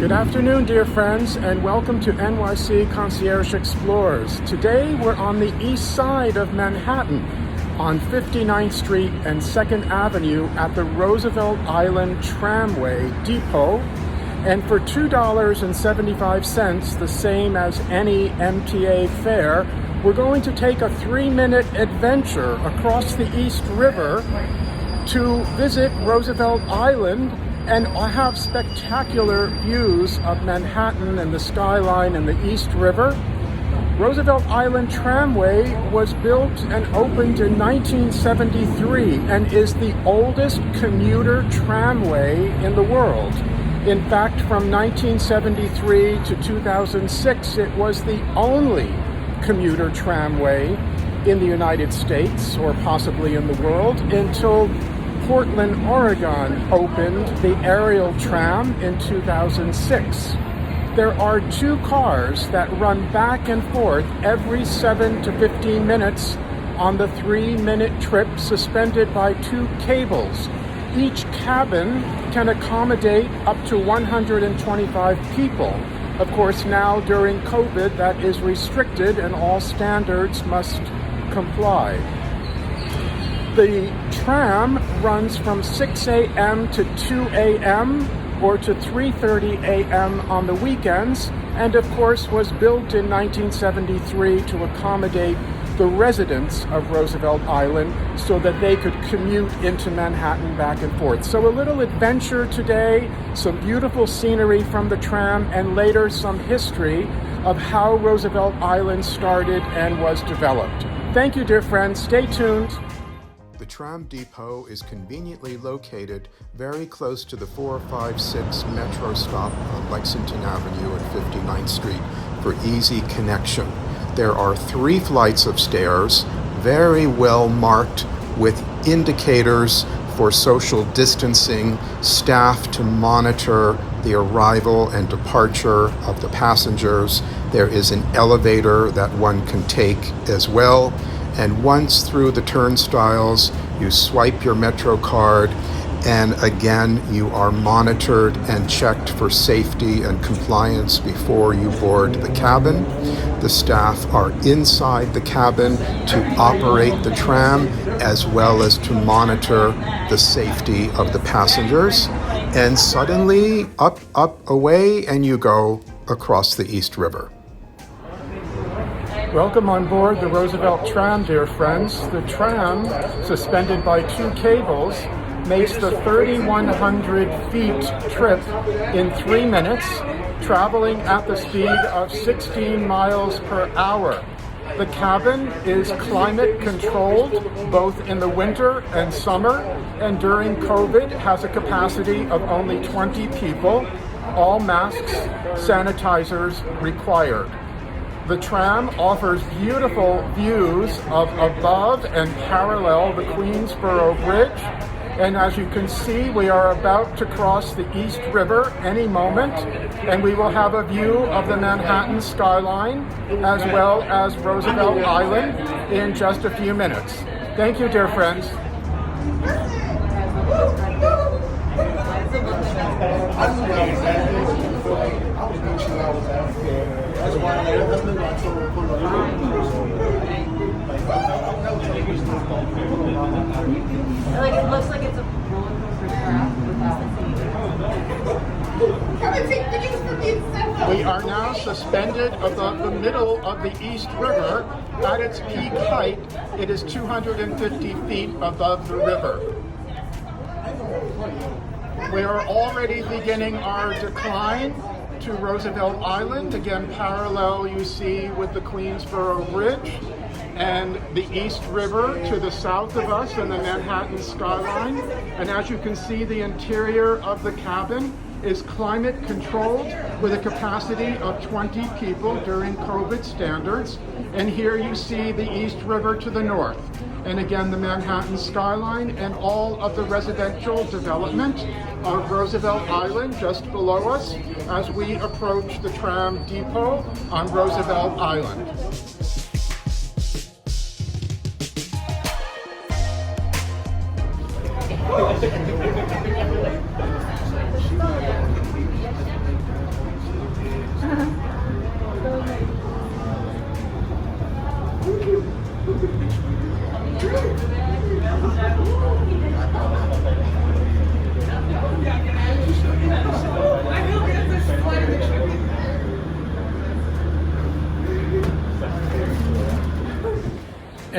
Good afternoon, dear friends, and welcome to NYC Concierge Explores. Today we're on the east side of Manhattan on 59th Street and 2nd Avenue at the Roosevelt Island Tramway Depot. And for $2.75, the same as any MTA fare, we're going to take a 3-minute adventure across the East River to visit Roosevelt Island and have spectacular views of Manhattan and the skyline and the East River. Roosevelt Island Tramway was built and opened in 1973 and is the oldest commuter tramway in the world. In fact, from 1973 to 2006, it was the only commuter tramway in the United States, or possibly in the world, until Portland, Oregon opened the aerial tram in 2006. There are 2 cars that run back and forth every 7 to 15 minutes on the 3-minute trip, suspended by 2 cables. Each cabin can accommodate up to 125 people. Of course, now during COVID, that is restricted and all standards must comply. The tram runs from 6 a.m. to 2 a.m. or to 3:30 a.m. on the weekends, and of course was built in 1973 to accommodate the residents of Roosevelt Island so that they could commute into Manhattan back and forth. So a little adventure today, some beautiful scenery from the tram, and later some history of how Roosevelt Island started and was developed. Thank you, dear friends. Stay tuned. The tram depot is conveniently located very close to the 456 metro stop on Lexington Avenue and 59th Street for easy connection. There are 3 flights of stairs, very well marked with indicators for social distancing, staff to monitor the arrival and departure of the passengers. There is an elevator that one can take as well. And once through the turnstiles, you swipe your Metro card, and again, you are monitored and checked for safety and compliance before you board the cabin. The staff are inside the cabin to operate the tram, as well as to monitor the safety of the passengers. And suddenly, up, away, and you go across the East River. Welcome on board the Roosevelt tram, dear friends. The tram, suspended by 2 cables, makes the 3,100 feet trip in 3 minutes, traveling at the speed of 16 miles per hour. The cabin is climate controlled both in the winter and summer, and during COVID has a capacity of only 20 people. All masks, sanitizers required. The tram offers beautiful views of above and parallel the Queensboro Bridge. And as you can see, we are about to cross the East River any moment, and we will have a view of the Manhattan skyline as well as Roosevelt Island in just a few minutes. Thank you, dear friends. Like, it looks like it's a roller coaster craft without the We are now suspended above the middle of the East River. At its peak height, it is 250 feet above the river. We are already beginning our decline to Roosevelt Island, again parallel, you see, with the Queensboro Bridge, and the East River to the south of us and the Manhattan skyline. And as you can see, the interior of the cabin is climate controlled with a capacity of 20 people during COVID standards. And here you see the East River to the north. And again, the Manhattan skyline and all of the residential development of Roosevelt Island just below us as we approach the tram depot on Roosevelt Island.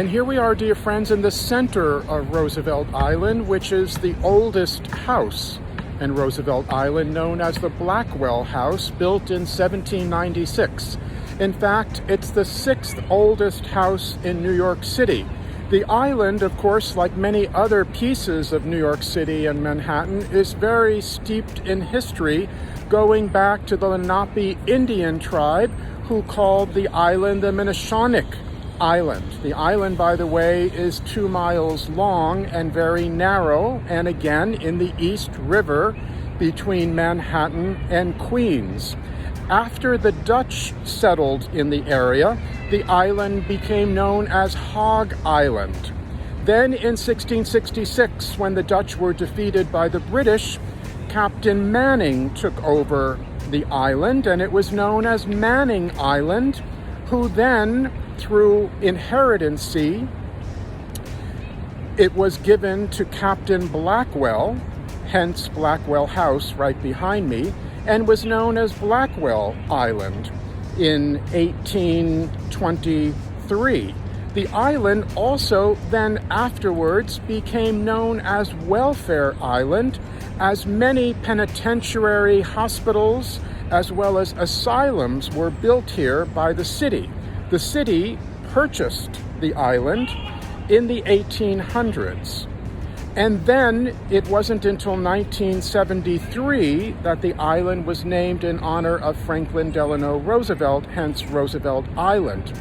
And here we are, dear friends, in the center of Roosevelt Island, which is the oldest house in Roosevelt Island, known as the Blackwell House, built in 1796. In fact, it's the sixth oldest house in New York City. The island, of course, like many other pieces of New York City and Manhattan, is very steeped in history, going back to the Lenape Indian tribe, who called the island the Minneshannock Island. The island, by the way, is 2 miles long and very narrow, and again in the East River between Manhattan and Queens. After the Dutch settled in the area, the island became known as Hog Island. Then in 1666, when the Dutch were defeated by the British, Captain Manning took over the island, and it was known as Manning Island, who then, through inheritancy, it was given to Captain Blackwell, hence Blackwell House right behind me, and was known as Blackwell Island in 1823. The island also then afterwards became known as Welfare Island, as many penitentiary hospitals as well as asylums were built here by the city. The city purchased the island in the 1800s. And then it wasn't until 1973 that the island was named in honor of Franklin Delano Roosevelt, hence Roosevelt Island.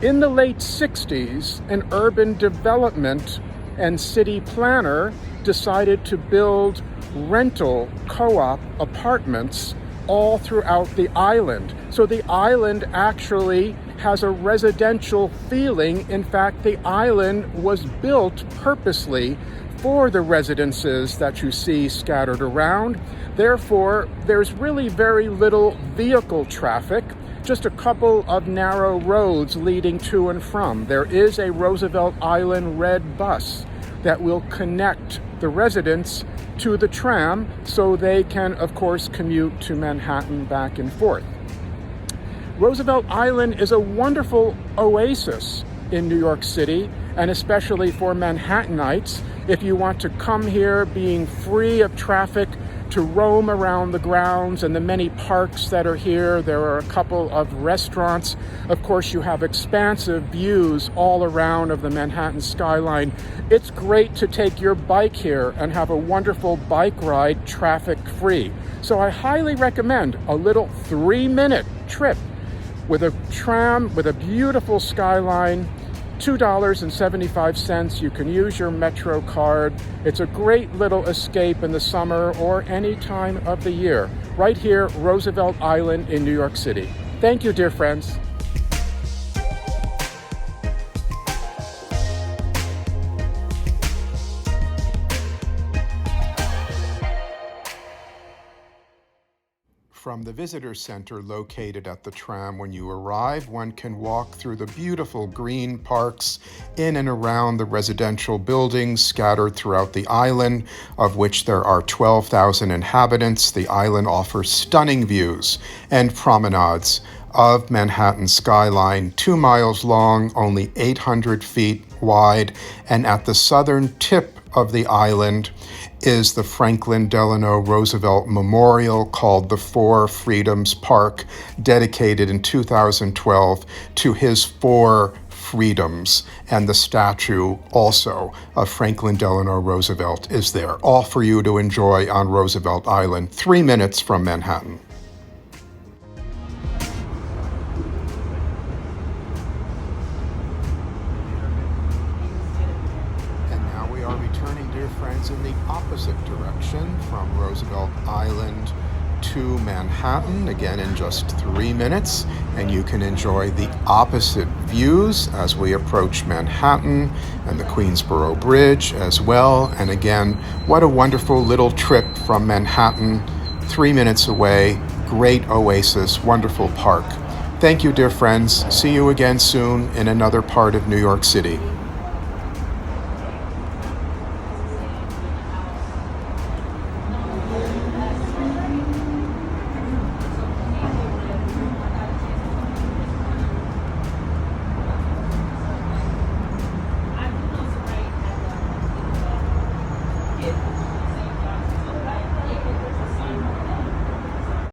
In the late 60s, an urban development and city planner decided to build rental co-op apartments all throughout the island. So the island actually has a residential feeling. In fact, the island was built purposely for the residences that you see scattered around. Therefore, there's really very little vehicle traffic, just a couple of narrow roads leading to and from. There is a Roosevelt Island red bus that will connect the residents to the tram so they can, of course, commute to Manhattan back and forth. Roosevelt Island is a wonderful oasis in New York City, and especially for Manhattanites. If you want to come here being free of traffic, to roam around the grounds and the many parks that are here. There are a couple of restaurants. Of course, you have expansive views all around of the Manhattan skyline. It's great to take your bike here and have a wonderful bike ride traffic-free. So I highly recommend a little 3-minute trip with a tram with a beautiful skyline, $2.75. You can use your Metro card. It's a great little escape in the summer or any time of the year. Right here, Roosevelt Island in New York City. Thank you, dear friends. From the visitor center located at the tram, when you arrive, one can walk through the beautiful green parks in and around the residential buildings scattered throughout the island, of which there are 12,000 inhabitants. The island offers stunning views and promenades of Manhattan skyline, 2 miles long, only 800 feet wide, and at the southern tip of the island is the Franklin Delano Roosevelt Memorial, called the Four Freedoms Park, dedicated in 2012 to his 4 freedoms. And the statue also of Franklin Delano Roosevelt is there, all for you to enjoy on Roosevelt Island, 3 minutes from Manhattan. In the opposite direction from Roosevelt Island to Manhattan, again in just 3 minutes, and you can enjoy the opposite views as we approach Manhattan and the Queensboro Bridge as well. And again, what a wonderful little trip from Manhattan, 3 minutes away, great oasis, wonderful park. Thank you, dear friends. See you again soon in another part of New York City.